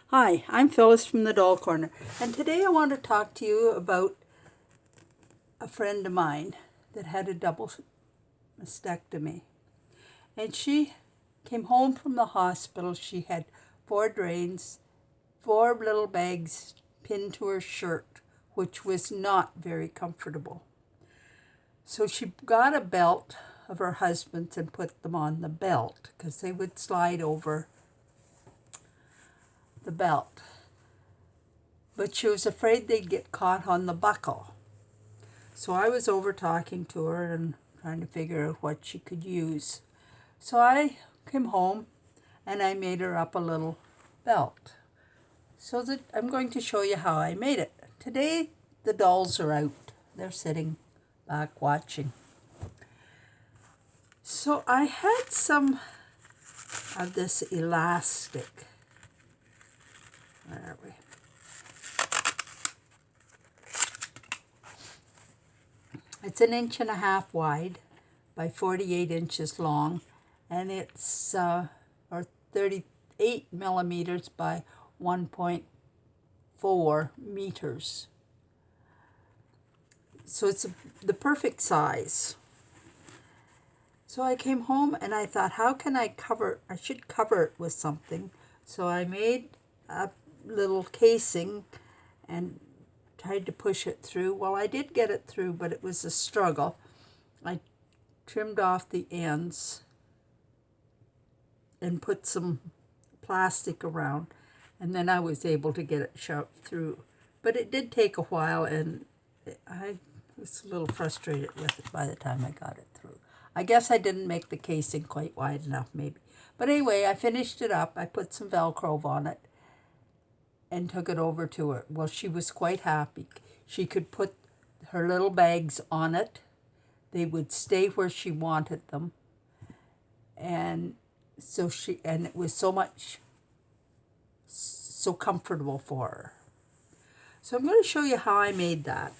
Hi, I'm Phyllis from the Doll Corner, and today I want to talk to you about a friend of mine that had a double mastectomy. And she came home from the hospital. She had 4 drains, 4 little bags pinned to her shirt, which was not very comfortable. So she got a belt of her husband's and put them on the belt because they would slide over the belt. But she was afraid they'd get caught on the buckle. So I was over talking to her and trying to figure out what she could use. So I came home and I made her up a little belt. So that I'm going to show you how I made it. Today the dolls are out. They're sitting back watching. So I had some of this elastic. Where are we? It's 1.5 inches wide by 48 inches long, and it's or 38 millimeters by 1.4 meters. So it's the perfect size. So I came home and I thought, how can I should cover it with something. So I made a little casing and tried to push it through. Well, I did get it through, but it was a struggle. I trimmed off the ends and put some plastic around, and then I was able to get it shoved through. But it did take a while, and I was a little frustrated with it by the time I got it through. I guess I didn't make the casing quite wide enough, maybe. But anyway, I finished it up. I put some Velcro on it and took it over to her. Well, she was quite happy. She could put her little bags on it. They would stay where she wanted them. And it was so comfortable for her. So I'm going to show you how I made that.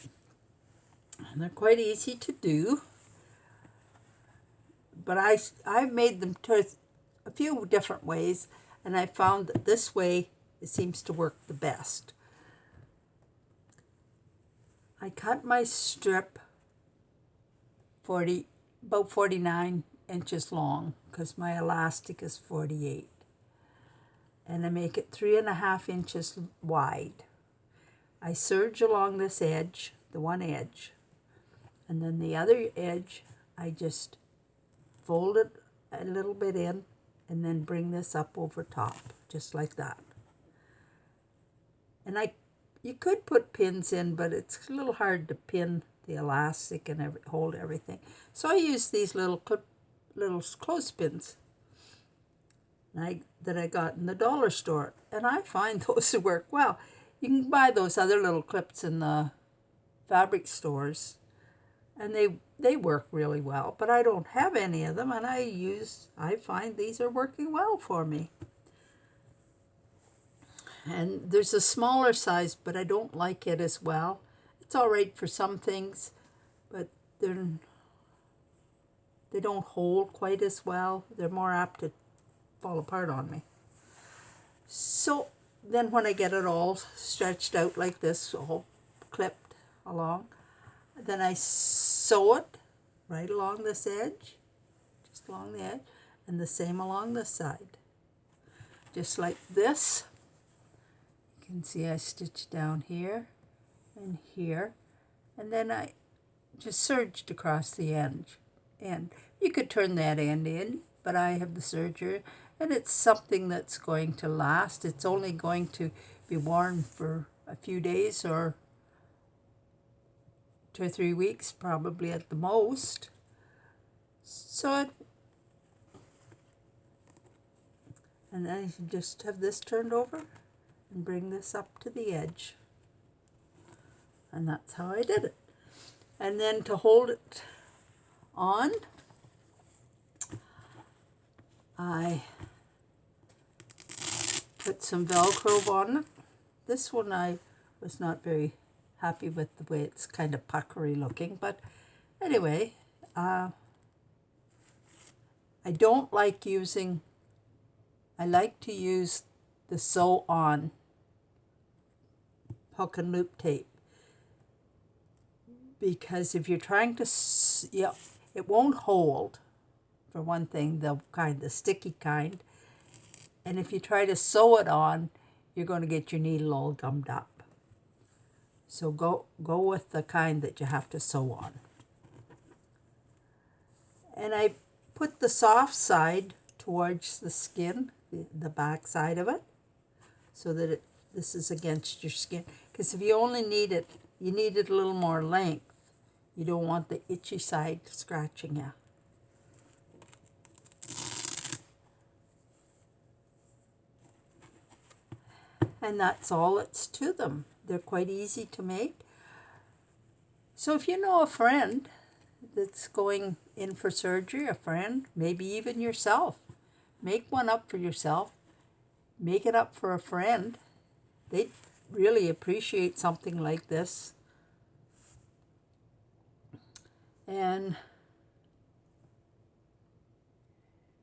And they're quite easy to do. But I've made them a few different ways, and I found that this way it seems to work the best. I cut my strip about 49 inches long because my elastic is 48. And I make it 3.5 inches wide. I serge along this edge, the one edge, and then the other edge I just fold it a little bit in and then bring this up over top, just like that. And you could put pins in, but it's a little hard to pin the elastic and hold everything. So I use these little clothespins that I got in the dollar store, and I find those work well. You can buy those other little clips in the fabric stores, and they work really well, but I don't have any of them, and I find these are working well for me. And there's a smaller size, but I don't like it as well. It's all right for some things, but they don't hold quite as well. They're more apt to fall apart on me. So then when I get it all stretched out like this, all clipped along, then I sew it right along this edge, just along the edge, and the same along this side. Just like this. You can see I stitched down here and here, and then I just serged across the end. And you could turn that end in, but I have the serger, and it's something that's going to last. It's only going to be worn for a few days or 2 or 3 weeks, probably at the most. And then you just have this turned over and bring this up to the edge. And that's how I did it. And then to hold it on, I put some Velcro on it. This one I was not very happy with the way it's kind of puckery looking, but anyway, I like to use the sew on hook and loop tape, because if you're trying to, it won't hold, for one thing, the sticky kind, and if you try to sew it on, you're going to get your needle all gummed up. So go with the kind that you have to sew on. And I put the soft side towards the skin, the back side of it, so that this is against your skin. Because if you only need it, you need it a little more length. You don't want the itchy side scratching you. And that's all it's to them. They're quite easy to make. So if you know a friend that's going in for surgery, a friend, maybe even yourself, make one up for yourself. Make it up for a friend. They'd really appreciate something like this. And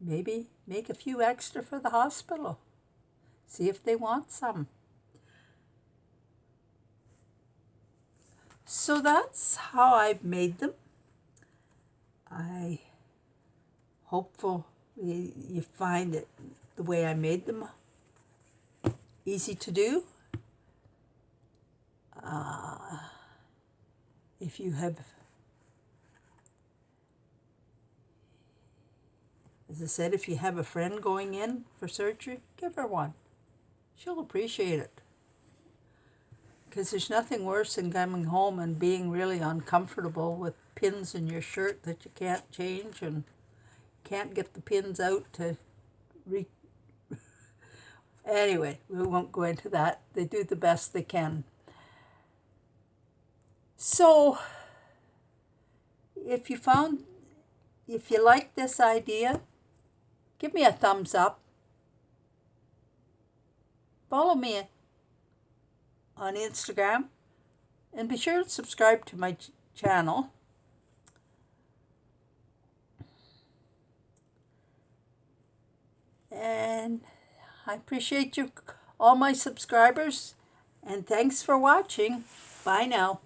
maybe make a few extra for the hospital. See if they want some. So that's how I've made them. I hopeful you find it the way I made them easy to do. If you have, as I said, if you have a friend going in for surgery, give her one. She'll appreciate it. Because there's nothing worse than coming home and being really uncomfortable with pins in your shirt that you can't change and can't get the pins out to Anyway, we won't go into that. They do the best they can. So, if you like this idea, give me a thumbs up. Follow me on Instagram, and be sure to subscribe to my channel. And I appreciate you, all my subscribers, and thanks for watching. Bye now.